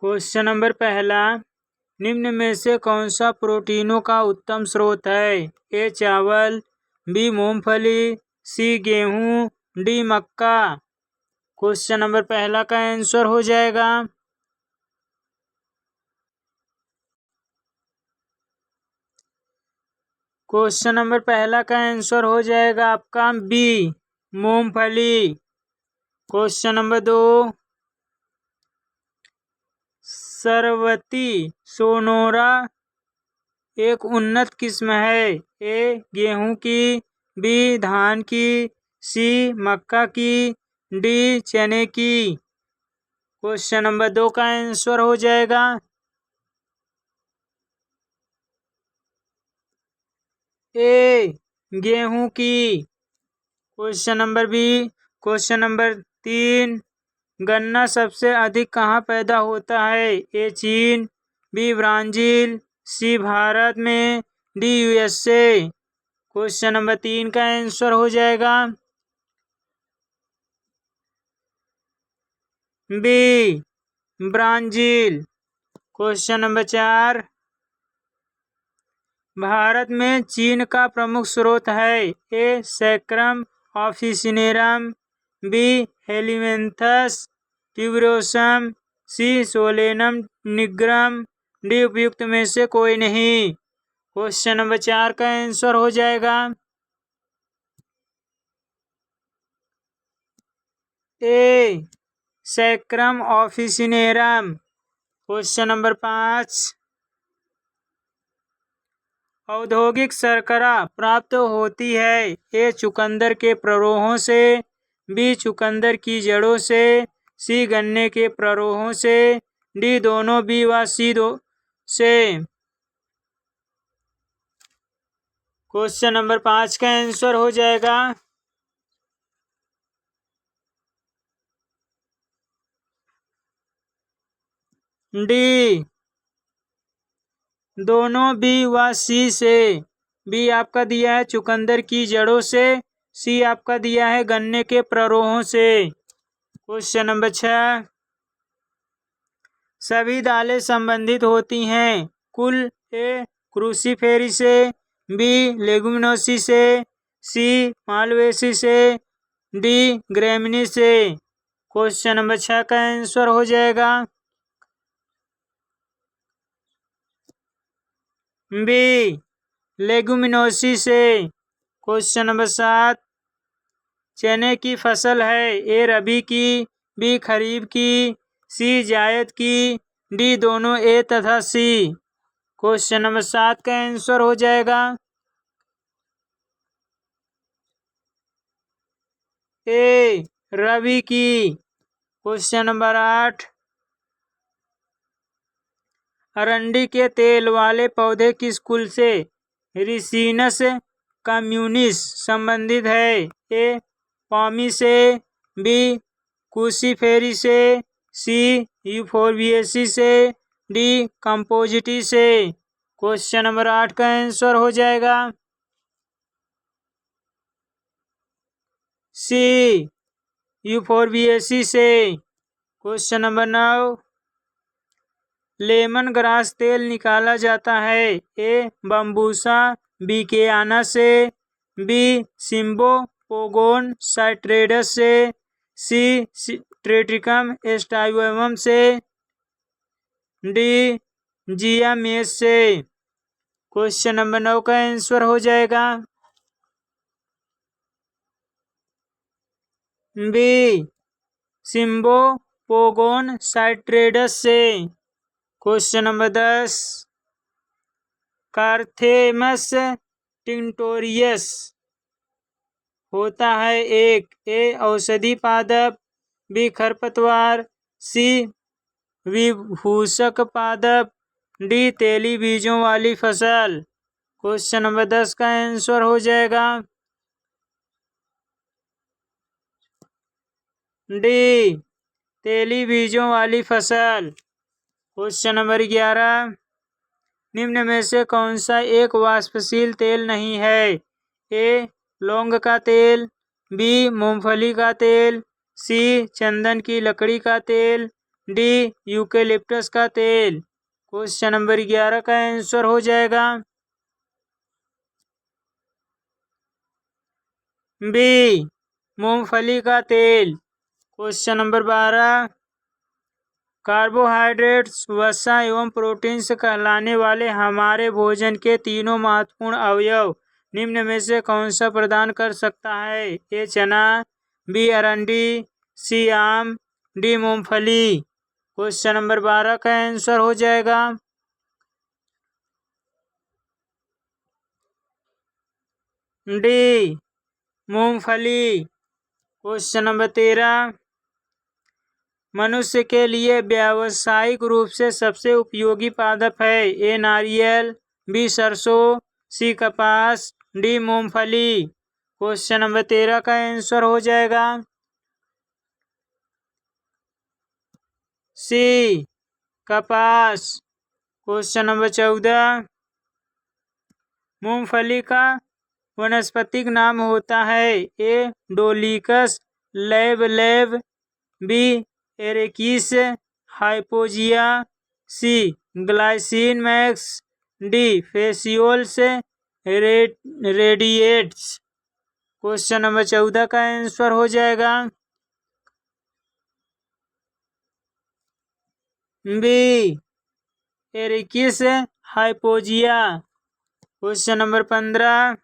Question number पहला, निम्न में से कौन सा प्रोटीनों का उत्तम स्रोत है? ए चावल, बी मूंगफली, सी गेहूं, डी मक्का। क्वेश्चन नंबर पहला का आंसर हो जाएगा आपका बी मूंगफली। क्वेश्चन नंबर 2, सरवती सोनोरा एक उन्नत किस्म है? ए गेहूं की, बी धान की, सी मक्का की, डी चने की। क्वेश्चन नंबर 2 का आंसर हो जाएगा ए गेहूं की। क्वेश्चन नंबर 3, गन्ना सबसे अधिक कहाँ पैदा होता है? ए चीन, बी ब्राजील, सी भारत में, डी यूएसए। क्वेश्चन नंबर 3 का आंसर हो जाएगा B Brazil. Question number 4, Bharat में चीन का प्रमुख स्रोत है? A Saccharum officinarum, B Helianthus tuberosum, C Solanum nigrum, D उपयुक्त में से कोई नहीं। क्वेश्चन नंबर 4 का आंसर हो जाएगा ए सैक्रम ऑफिसिनेरम। क्वेश्चन नंबर 5, औद्योगिक शर्करा प्राप्त होती है? ए चुकंदर के प्ररोहों से, बी चुकंदर की जड़ों से, सी गन्ने के प्ररोहों से, डी दोनों बी व सी दो से। क्वेश्चन नंबर 5 का आंसर हो जाएगा डी दोनों बी व सी से। बी आपका दिया है चुकंदर की जड़ों से, सी आपका दिया है गन्ने के प्ररोहों से। क्वेश्चन नंबर 6, सभी दालें संबंधित होती हैं कुल? ए क्रूसीफेरी से, बी लेगुमिनोसी से, सी मालवेसी से, डी ग्रेमिनी से। क्वेश्चन नंबर 6 का आंसर हो जाएगा बी लेगुमिनोसी से। क्वेश्चन नंबर 7, चने की फसल है? ए रबी की, बी खरीफ की, सी जायद की, डी दोनों ए तथा सी। क्वेश्चन नंबर 7 का आंसर हो जाएगा ए रबी की। क्वेश्चन नंबर 8, अरंडी के तेल वाले पौधे किस कुल से रिसिनस कम्युनिस संबंधित है? ए पामी से, बी क्रूसीफेरी से, सी यूफोर्बिएसी से, डी कंपोजिटी से। क्वेश्चन नंबर 8 का आंसर हो जाएगा सी यूफोर्बिएसी से। क्वेश्चन नंबर 9, लेमन ग्रास तेल निकाला जाता है? ए बम्बूसा बिकेयाना से, बी सिम्बोपोगोन साइट्रेडस से, सी ट्रेटिकम एस्टाइवम से, डी जियामेस से। क्वेश्चन नंबर 9 का आंसर हो जाएगा बी सिम्बोपोगोन साइट्रेडस से। क्वेश्चन नंबर 10, कार्थेमस टिंटोरियस होता है एक? ए औषधि पादप, बी खरपतवार, सी विभूषक पादप, डी तेली बीजों वाली फसल। क्वेश्चन नंबर 10 का आंसर हो जाएगा डी तेली बीजों वाली फसल। क्वेश्चन नंबर 11, निम्न में से कौन सा एक वाष्पशील तेल नहीं है? ए लौंग का तेल, बी मूंगफली का तेल, सी चंदन की लकड़ी का तेल, डी यूकेलिप्टस का तेल। क्वेश्चन नंबर 11 का आंसर हो जाएगा बी मूंगफली का तेल। क्वेश्चन नंबर 12 कार्बोहाइड्रेट्स वसा एवं प्रोटीन्स कहलाने वाले हमारे भोजन के तीनों महत्वपूर्ण अवयव निम्न में से कौन सा प्रदान कर सकता है? ए चना, बी अरंडी, सी आम, डी मूंगफली। क्वेश्चन नंबर 12 का आंसर हो जाएगा डी मूंगफली। क्वेश्चन नंबर 13 मनुष्य के लिए व्यावसायिक रूप से सबसे उपयोगी पादप है? ए नारियल, बी सरसों, सी कपास, डी मूंगफली। क्वेश्चन नंबर 13 का आंसर हो जाएगा सी कपास। क्वेश्चन नंबर 14 मूंगफली का वनस्पतिक नाम होता है? A Dolichos lab, B Arachis hypogaea, C Glycine max, D Phaseolus radiatus. Question number 14 का आंसर हो जाएगा B Arachis hypogaea. Question number 15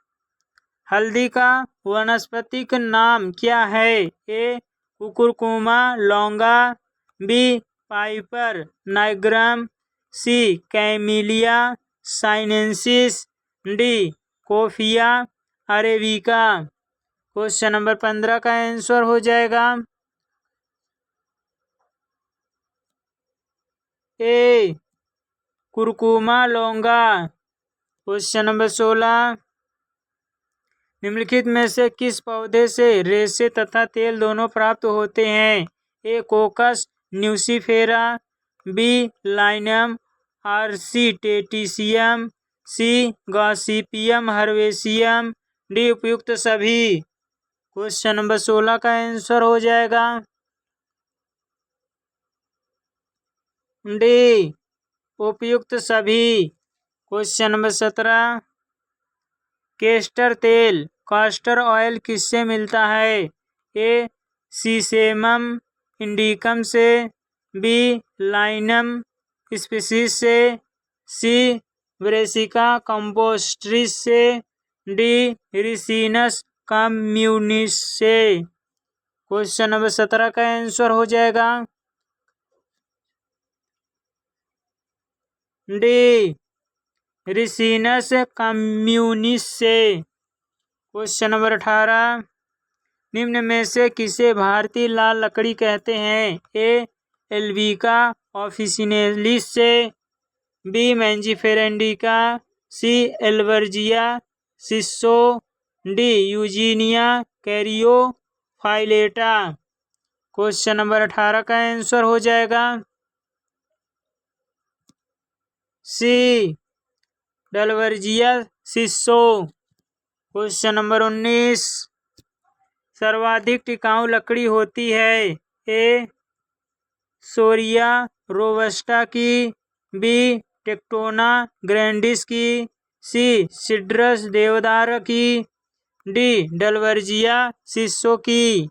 हल्दी का वनस्पतिक नाम क्या है? A Curcuma longa, B Piper nigrum, C Camellia sinensis, D Coffea arabica. Question number 15 का आंसर हो जाएगा A Curcuma longa. Question number 16 निम्नलिखित में से किस पौधे से रेशे तथा तेल दोनों प्राप्त होते हैं? ए कोकस न्यूसीफेरा, बी लाइनम आर्सीटेटिसियम, सी गॉसिपियम हर्बेसियम, डी उपयुक्त सभी। क्वेश्चन नंबर 16 का आंसर हो जाएगा डी उपयुक्त सभी। क्वेश्चन नंबर 17 केस्टर तेल कास्टर ऑयल किससे मिलता है? ए सीसेमम इंडिकम से, बी लाइनम स्पीसीज से, सी ब्रेसिका कंपोस्ट्रिस से, डी रिसिनस कम्युनिस से। क्वेश्चन नंबर 17 का आंसर हो जाएगा डी रिसिनस कम्युनिस से। क्वेश्चन नंबर 18 निम्न में से किसे भारतीय लाल लकड़ी कहते हैं? ए एल्बिका ऑफिसिनेलिस से, बी मैंजीफेरेंडिका, सी एल्बर्जिया सिस्सो, डी यूजीनिया कैरियोफाइलेटा। क्वेश्चन नंबर 18 का आंसर हो जाएगा सी डलवर्जिया सिस्सो। क्वेश्चन नंबर 19 सर्वाधिक टिकाऊ लकड़ी होती है? ए सोरिया रोबस्टा की, बी टेक्टोना ग्रैंडिस की, सी सिड्रस देवदार की, डी डलवर्जिया सिस्सो की।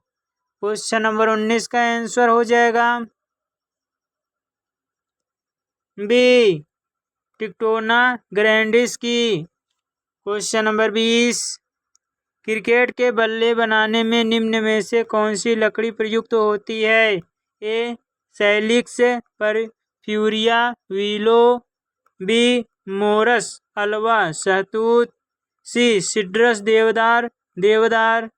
क्वेश्चन नंबर 19 का आंसर हो जाएगा बी टेक्टोना ग्रैंडिस की। क्वेश्चन नंबर 20 क्रिकेट के बल्ले बनाने में निम्न में से कौन सी लकड़ी प्रयुक्त होती है? A Salix purpurea willow, B Morus alba शहतूत, सी सिड्रस देवदार,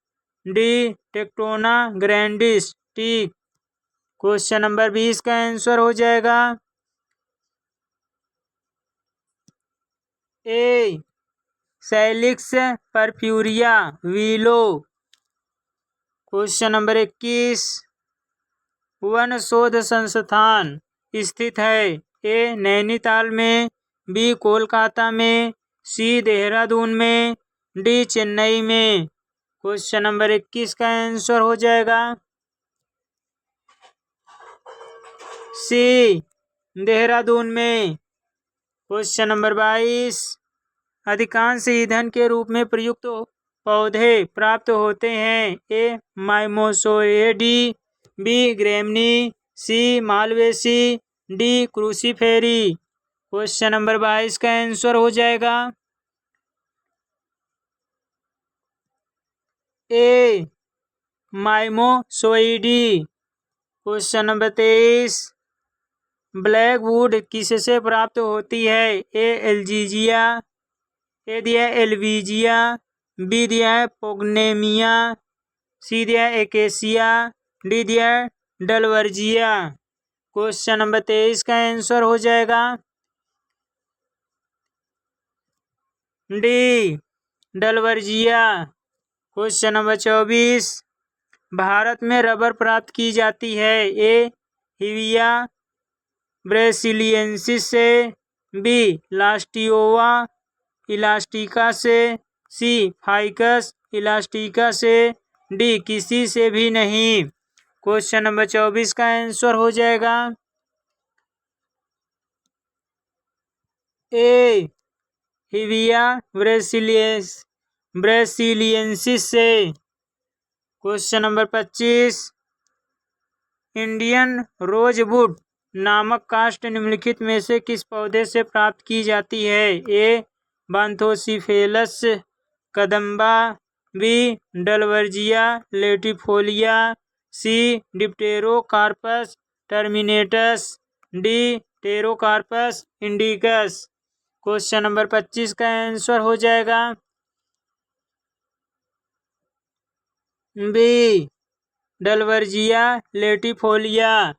D Tectona grandis teak. Question number 20 का आंसर हो जाएगा A Salix purpurea willow. Question number 21 वन शोध संस्थान स्थित है? ए नैनीताल में, बी कोलकाता में, सी देहरादून में, डी चेन्नई में। क्वेश्चन नंबर 21 का आंसर हो जाएगा सी देहरादून में। क्वेश्चन नंबर 22, अधिकांश ईंधन के रूप में प्रयुक्त पौधे प्राप्त होते हैं। ए माइमोसोएडी, बी ग्रेमनी, सी मालवेसी, डी क्रूसीफेरी। क्वेश्चन नंबर 22 का आंसर हो जाएगा ए माइमोसोइडी। क्वेश्चन नंबर 23, ब्लैक वुड किससे प्राप्त होती है। ए एल्जीजिया, ए दिया है एल्वीजिया, बी दिया है पोगनेमिया, सी दिया है एकेसिया, डी दिया है डलवर्जिया। क्वेश्चन नंबर 23 का आंसर हो जाएगा डी डलवर्जिया। क्वेश्चन नंबर 24, भारत में रबर प्राप्त की जाती है। ए हिविया ब्रेसिलियंसिस से, बी लास्टियोवा इलास्टिका से, सी फाइकस इलास्टिका से, डी किसी से भी नहीं। क्वेश्चन नंबर 24 का आंसर हो जाएगा ए हिविया ब्रेसिलियंसिस से। क्वेश्चन नंबर 25, इंडियन रोजवुड नामक काष्ठ निम्नलिखित में से किस पौधे से प्राप्त की जाती है। A Anthocephalus cadamba, B Dalbergia latifolia, C Dipterocarpus turbinatus, D Pterocarpus indicus. Question number 25 का आंसर हो जाएगा B Dalbergia latifolia.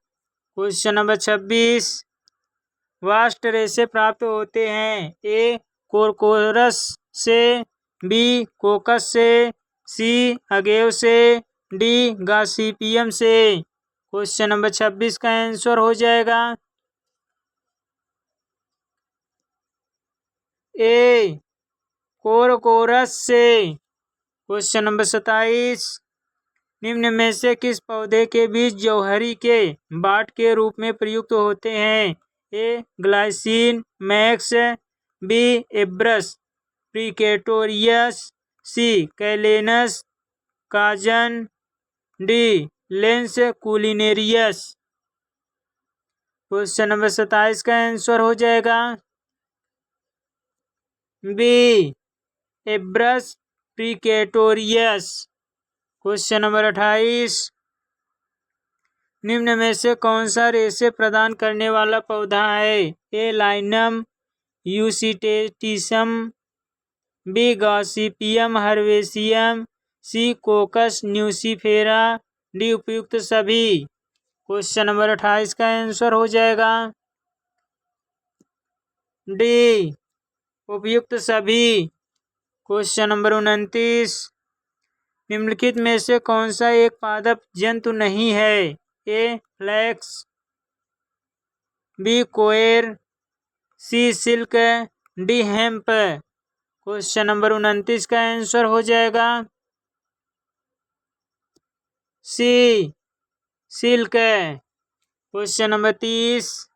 Question number 26, bast रेशे प्राप्त होते हैं। ए कोरकोरस से, बी कोकस से, सी अगेव से, डी गॉसिपियम से। क्वेश्चन नंबर 26 का आंसर हो जाएगा ए कोरकोरस से। क्वेश्चन नंबर 27, निम्न में से किस पौधे के बीज जौहरी के बाट के रूप में प्रयुक्त होते हैं। ए ग्लाइसिन मैक्स, बी एब्रस प्रिकेटोरियस, सी कैलेनस काजन, डी लेंस कुलिनेरियस। क्वेश्चन नंबर 27 का आंसर हो जाएगा बी एब्रस प्रिकेटोरियस। क्वेश्चन नंबर 28, निम्न में से कौन सा रेशे प्रदान करने वाला पौधा है। ए लाइनम यूसिटेटिसम, बी गॉसिपियम हर्बेसियम, सी कोकस न्यूसिफेरा, डी उपयुक्त सभी। क्वेश्चन नंबर 28 का आंसर हो जाएगा डी उपयुक्त सभी। क्वेश्चन नंबर 29, निम्नलिखित में से कौन सा एक पादप जंतु नहीं है। A flax, B coir, C silk, D hemp. Question number 29 का आंसर हो जाएगा सी सिल्क। क्वेश्चन नंबर 30,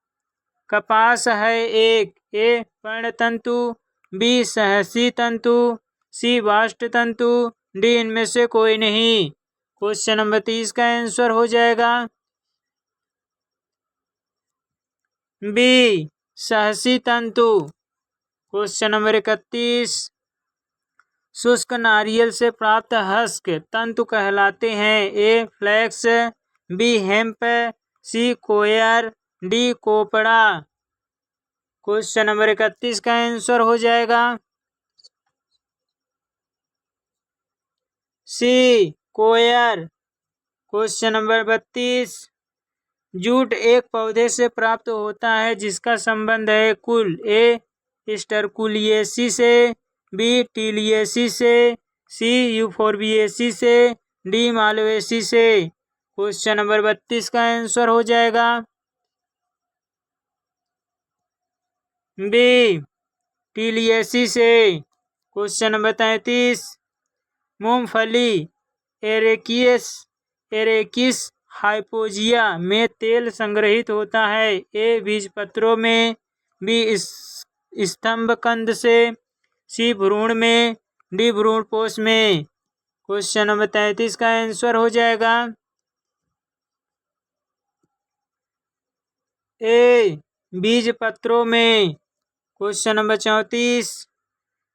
कपास है एक। ए पर्णतंतु, बी सहसी तंतु, सी वाष्ट तंतु, डी इनमें से कोई नहीं। क्वेश्चन नंबर 30 का आंसर हो जाएगा बी सहसी तंतु। क्वेश्चन नंबर 31, शुष्क नारियल से प्राप्त हस्क तंतु कहलाते हैं। ए फ्लैक्स, बी हेम्प, सी कोयर, डी कोपड़ा। क्वेश्चन नंबर 31 का आंसर हो जाएगा सी कोयर। क्वेश्चन नंबर 32, जूट एक पौधे से प्राप्त होता है जिसका संबंध है कुल। ए स्टरकुलिएसी से, बी टीलिएसी से, सी यूफोर्बिएसी से, डी मालवेसी से। क्वेश्चन नंबर 32 का आंसर हो जाएगा बी टीलिएसी से। क्वेश्चन नंबर 33, मूंगफली एरेकिस हाइपोजिया में तेल संग्रहित होता है। ए बीजपत्रों में, बी स्तंभकंद से, सी भ्रूण में, डी भ्रूणपोष में। क्वेश्चन नंबर 33 का आंसर हो जाएगा ए बीजपत्रों में। क्वेश्चन नंबर 34,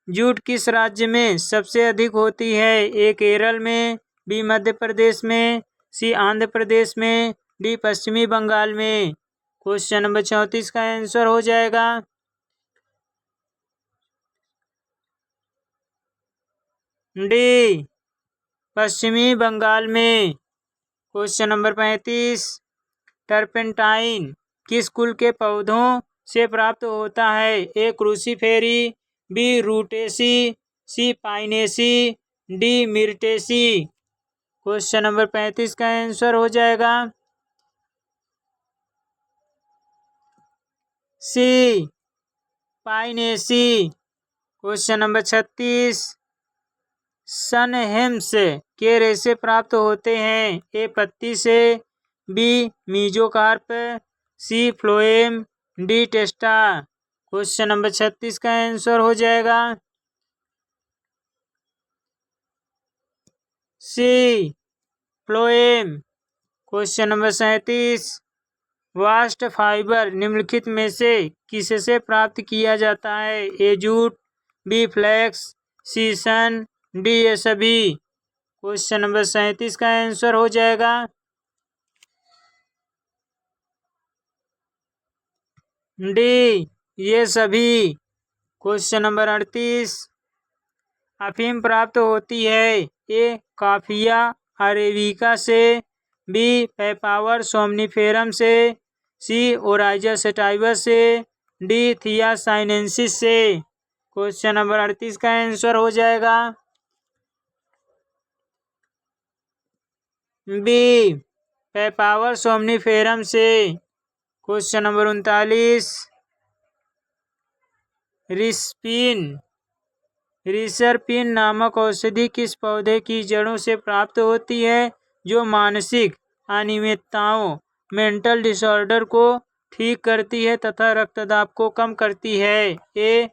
जूट किस राज्य में सबसे अधिक होती है? ए केरल में, बी मध्य प्रदेश में, सी आंध्र प्रदेश में, डी पश्चिमी बंगाल में। क्वेश्चन नंबर 34 का आंसर हो जाएगा डी पश्चिमी बंगाल में। क्वेश्चन नंबर 35, टर्पेंटाइन किस कुल के पौधों से प्राप्त होता है? A Cruciferae, B Rutaceae, C Pinaceae, D Myrtaceae. Question number 35 का आंसर हो जाएगा C Pinaceae. Question number 36, sunn hemps के रेशे प्राप्त होते हैं? ए पत्ती से, B mesocarp, C phloem, D testa. Question number 36 का आंसर हो जाएगा C phloem. Question number 37, bast fiber निम्नलिखित में से किससे प्राप्त किया जाता है? A jute, B flax, C sunn, D ये सभी। क्वेश्चन नंबर 37 का आंसर हो जाएगा डी ये सभी। क्वेश्चन नंबर 38, अफीम प्राप्त होती है? ए काफिया अरेबिका से, बी पेपावर सोमनिफेरम से, सी ओराइजा सेटाइवा से, डी थिया साइनेंसिस से। क्वेश्चन नंबर 38 का आंसर हो जाएगा बी पेपावर सोमनिफेरम से। क्वेश्चन नंबर 39, रिसरपिन नामक औषधि किस पौधे की जड़ों से प्राप्त होती है जो मानसिक अनियमितताओं मेंटल डिसऑर्डर को ठीक करती है तथा रक्तदाब को कम करती है? ए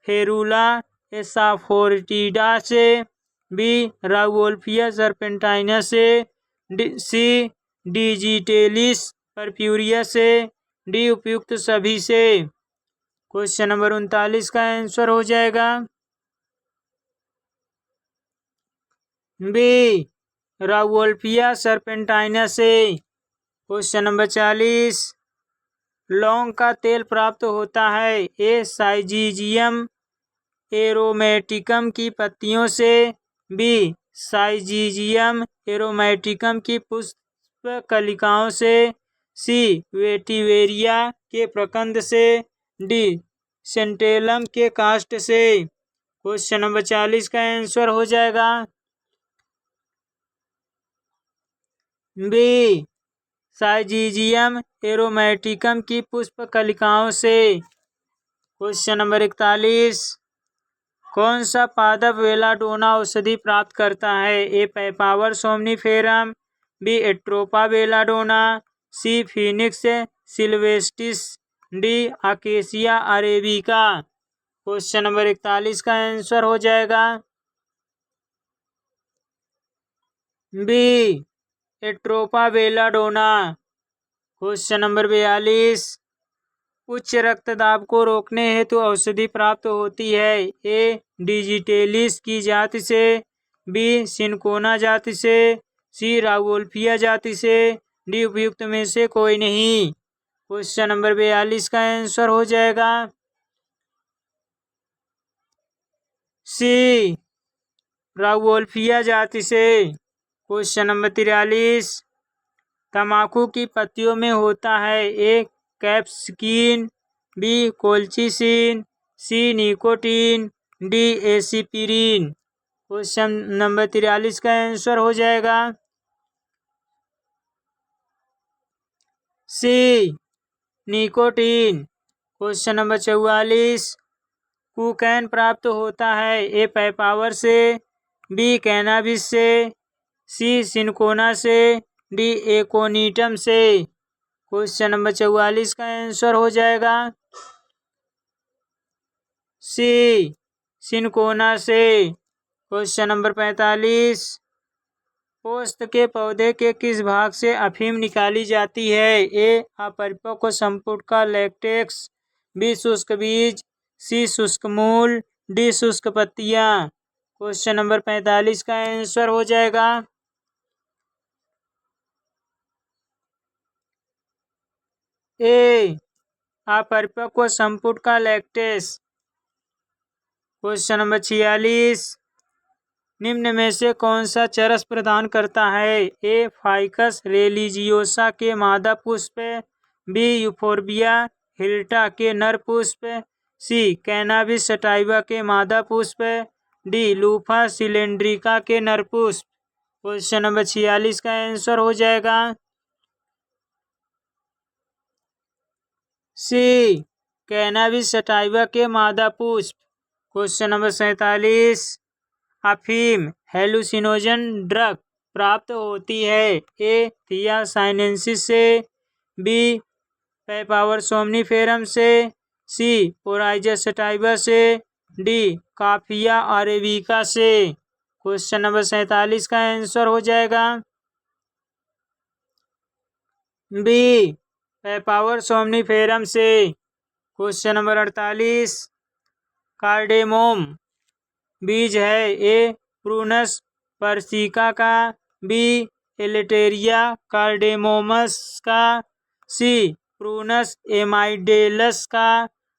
फेरुला एसाफोरिटिडा से, बी राउवोल्फिया सर्पेंटाइना से, सी डिजिटेलिस परप्यूरिया से, डी उपयुक्त सभी से। क्वेश्चन नंबर 39 का आंसर हो जाएगा बी राउवोल्फिया सर्पेंटाइना से। क्वेश्चन नंबर 40, लौंग का तेल प्राप्त होता है? ए साइजीजियम एरोमेटिकम की पत्तियों से, बी साइजीजियम एरोमेटिकम की पुष्प कलिकाओं से, सी वेटिवेरिया के प्रकंद से, डी सेंटेलम के काष्ठ से। क्वेश्चन नंबर 40 का आंसर हो जाएगा बी साइजीजियम एरोमेटिकम की पुष्प कलिकाओं से। क्वेश्चन नंबर 41, कौन सा पादप बेलाडोना औषधि प्राप्त करता है? A Papaver somniferum, B Atropa belladonna, C Phoenix sylvestris, D Acacia arabica. Question number 41 का आंसर हो जाएगा B Atropa belladonna. Question number 42, उच्च रक्तदाब को रोकने हेतु औषधि प्राप्त होती है? ए डिजिटेलिस की जाति से, बी सिनकोना जाति से, सी राउवोल्फिया जाति से, डी उपयुक्त में से कोई नहीं। क्वेश्चन नंबर 42 का आंसर हो जाएगा सी राउवोल्फिया जाति से। क्वेश्चन नंबर 43, तंबाकू की पत्तियों में होता है? ए कैप्सिकीन, बी कोल्चिसिन, सी निकोटीन, डी एसिपिरीन। क्वेश्चन नंबर 43 का आंसर हो जाएगा सी निकोटीन। क्वेश्चन नंबर 44, कुकैन प्राप्त होता है? ए पेपावर से, बी कैनाबिस से, सी सिनकोना से, डी एकोनिटम से। क्वेश्चन नंबर 44 का आंसर हो जाएगा सी सिनकोना से। क्वेश्चन नंबर 45, पोस्त के पौधे के किस भाग से अफीम निकाली जाती है? ए अपरिपक्व संपुट का लेटेक्स, बी शुष्क बीज, सी शुष्क मूल, डी शुष्क पत्तियां। क्वेश्चन नंबर 45 का आंसर हो जाएगा ए अपरिपक्व संपुट का लेटेक्स। क्वेश्चन नंबर 46, निम्न में से कौन सा चरस प्रदान करता है? ए फाइकस रिलीजियोसा के मादा पुष्प, बी यूफोर्बिया हिल्टा के नर पुष्प, सी कैनाबिस सटाइवा के मादा पुष्प, डी लूफा सिलेंड्रिका के नर पुष्प। क्वेश्चन नंबर 46 का आंसर हो जाएगा सी कैनाबिस सटाइवा के मादा पुष्प। क्वेश्चन नंबर 47, अफीम हेलुसिनोजन ड्रग प्राप्त होती है? ए थियासाइनेंसिस से, बी पेपावर सोम्निफेरम से, सी ओराइजा सटाइवा से, डी काफिया अरेबिका से। क्वेश्चन नंबर 47 का आंसर हो जाएगा बी पेपावर सोम्निफेरम से। क्वेश्चन नंबर 48, कार्डेमोम बीज है? ए प्रूनस पर्सिका का, बी एलेटेरिया कार्डेमोमस का, सी प्रूनस एमाइडेलस का,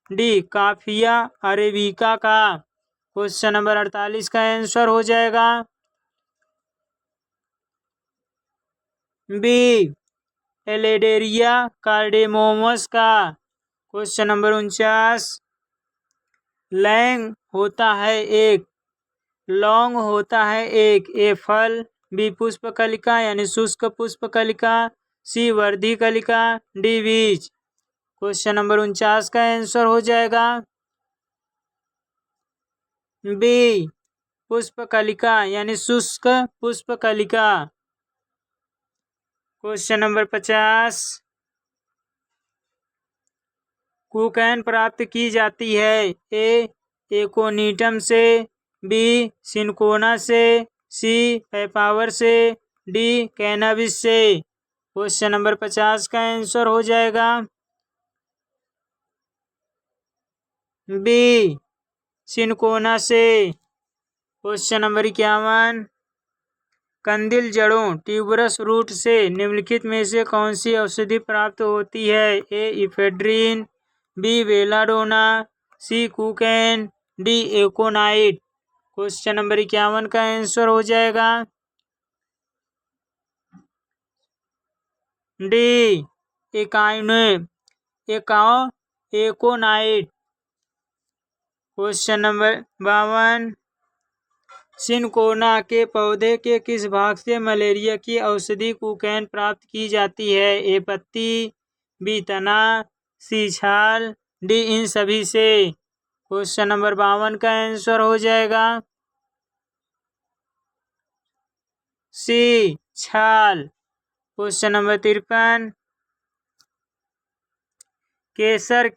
डी काफिया अरेबिका का। क्वेश्चन नंबर 48 का आंसर हो जाएगा बी एलेटेरिया कार्डेमोमस का। क्वेश्चन नंबर 49, लैंग होता है एक, लौंग होता है एक, ए फल, बी पुष्प कलिका यानी शुष्क पुष्प कलिका, सी वर्धी कलिका, डी बीज। क्वेश्चन नंबर 49 का आंसर हो जाएगा बी पुष्प कलिका यानी शुष्क पुष्प कलिका। क्वेश्चन नंबर 50, कोकैन प्राप्त की जाती है? ए एकोनिटम से, बी सिनकोना से, सी पेपावर से, डी कैनाबिस से। क्वेश्चन नंबर 50 का आंसर हो जाएगा बी सिनकोना से। क्वेश्चन नंबर 51, कंदिल जड़ों ट्यूबरस रूट से निम्नलिखित में से कौन सी औषधि प्राप्त होती है? ए इफेड्रिन, बी बेलाडोना, सी कुकैन, डी एकोनाइट। क्वेश्चन नंबर 51 का आंसर हो जाएगा डी एकोनाइट। क्वेश्चन नंबर 52, सिनकोना के पौधे के किस भाग से मलेरिया की औषधि कुकैन प्राप्त की जाती है? ए पत्ती, बी तना, सी छाल, डी इन सभी से। क्वेश्चन नंबर 52 का आंसर हो जाएगा सी छाल। क्वेश्चन नंबर 53, केसर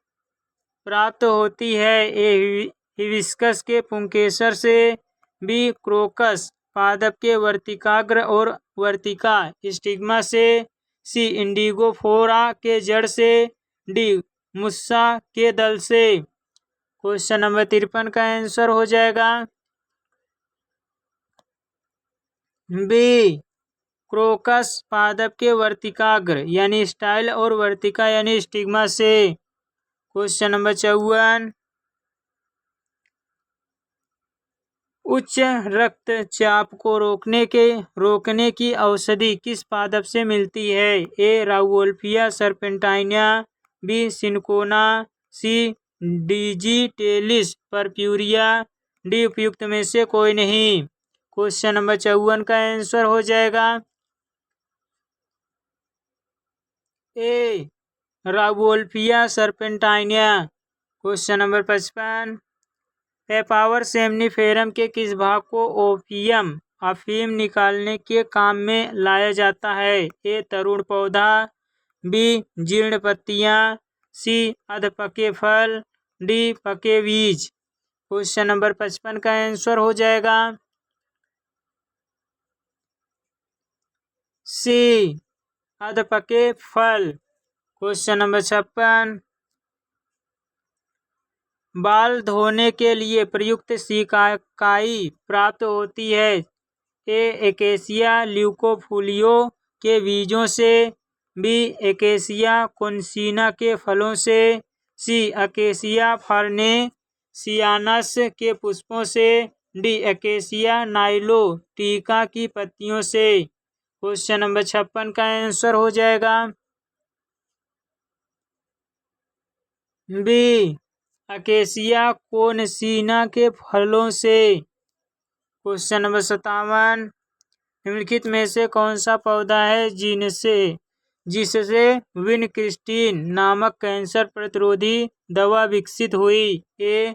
प्राप्त होती है? ए हिबिस्कस के पुंकेसर से, बी क्रोकस पादप के वर्तिकाग्र और वर्तिका स्टिग्मा से, सी इंडिगो फोरा के जड़ से, डी मुस्सा के दल से। क्वेश्चन नंबर 53 का आंसर हो जाएगा बी क्रोकस पादप के वर्तिकाग्र यानी स्टाइल और वर्तिका यानी स्टिग्मा से। क्वेश्चन नंबर 54, उच्च रक्तचाप को रोकने की औषधि किस पादप से मिलती है? ए राउवोल्फिया सर्पेंटाइना, बी सिनकोना, सी डिजिटेलिस परप्यूरिया, डी उपयुक्त में से कोई नहीं। क्वेश्चन नंबर 54 का आंसर हो जाएगा ए राउवोल्फिया सर्पेंटाइना। क्वेश्चन नंबर 55, पेपावर सेमनीफेरम के किस भाग को ओपियम अफीम निकालने के काम में लाया जाता है? ए तरुण पौधा, बी जीर्ण पत्तियां, सी अधपके फल, डी पके बीज। क्वेश्चन नंबर 55 का आंसर हो जाएगा सी अधपके फल। क्वेश्चन नंबर 56, बाल धोने के लिए प्रयुक्त सिकाई प्राप्त होती है? ए एकेसिया ल्यूकोफोलियो के बीजों से, बी एकेसिया कोन्सिना के फलों से, सी एकेसिया फार्नेसियानस के पुष्पों से, डी एकेसिया नाइलोटिका की पत्तियों से। क्वेश्चन नंबर 56 का आंसर हो जाएगा बी एकेसिया कोन्सिना के फलों से। क्वेश्चन नंबर 57, निम्नलिखित में से कौन सा पौधा है जिससे विनक्रिस्टिन नामक कैंसर प्रतिरोधी दवा विकसित हुई? ए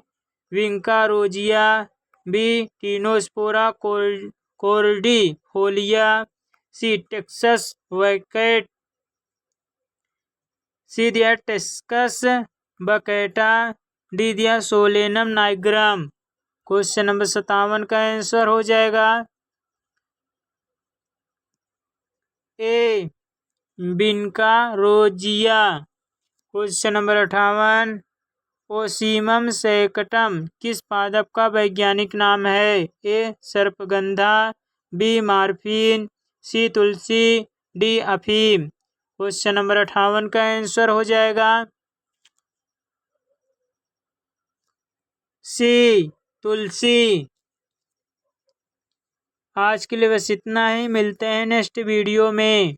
विंका रोजिया, बी टिनोस्पोरा कॉर्डिफोलिया, सी टेक्सस वैकेट, सी दिया टेक्सस बकैटा, डी दिया सोलेनम नाइग्रम। क्वेश्चन नंबर 57 का आंसर हो जाएगा ए विंका रोजिया। क्वेश्चन नंबर 58, ओसीमम सैकटम किस पादप का वैज्ञानिक नाम है? ए सर्पगंधा, बी मार्फिन, सी तुलसी, डी अफीम। क्वेश्चन नंबर 58 का आंसर हो जाएगा सी तुलसी। आज के लिए बस इतना ही, मिलते हैं नेक्स्ट वीडियो में।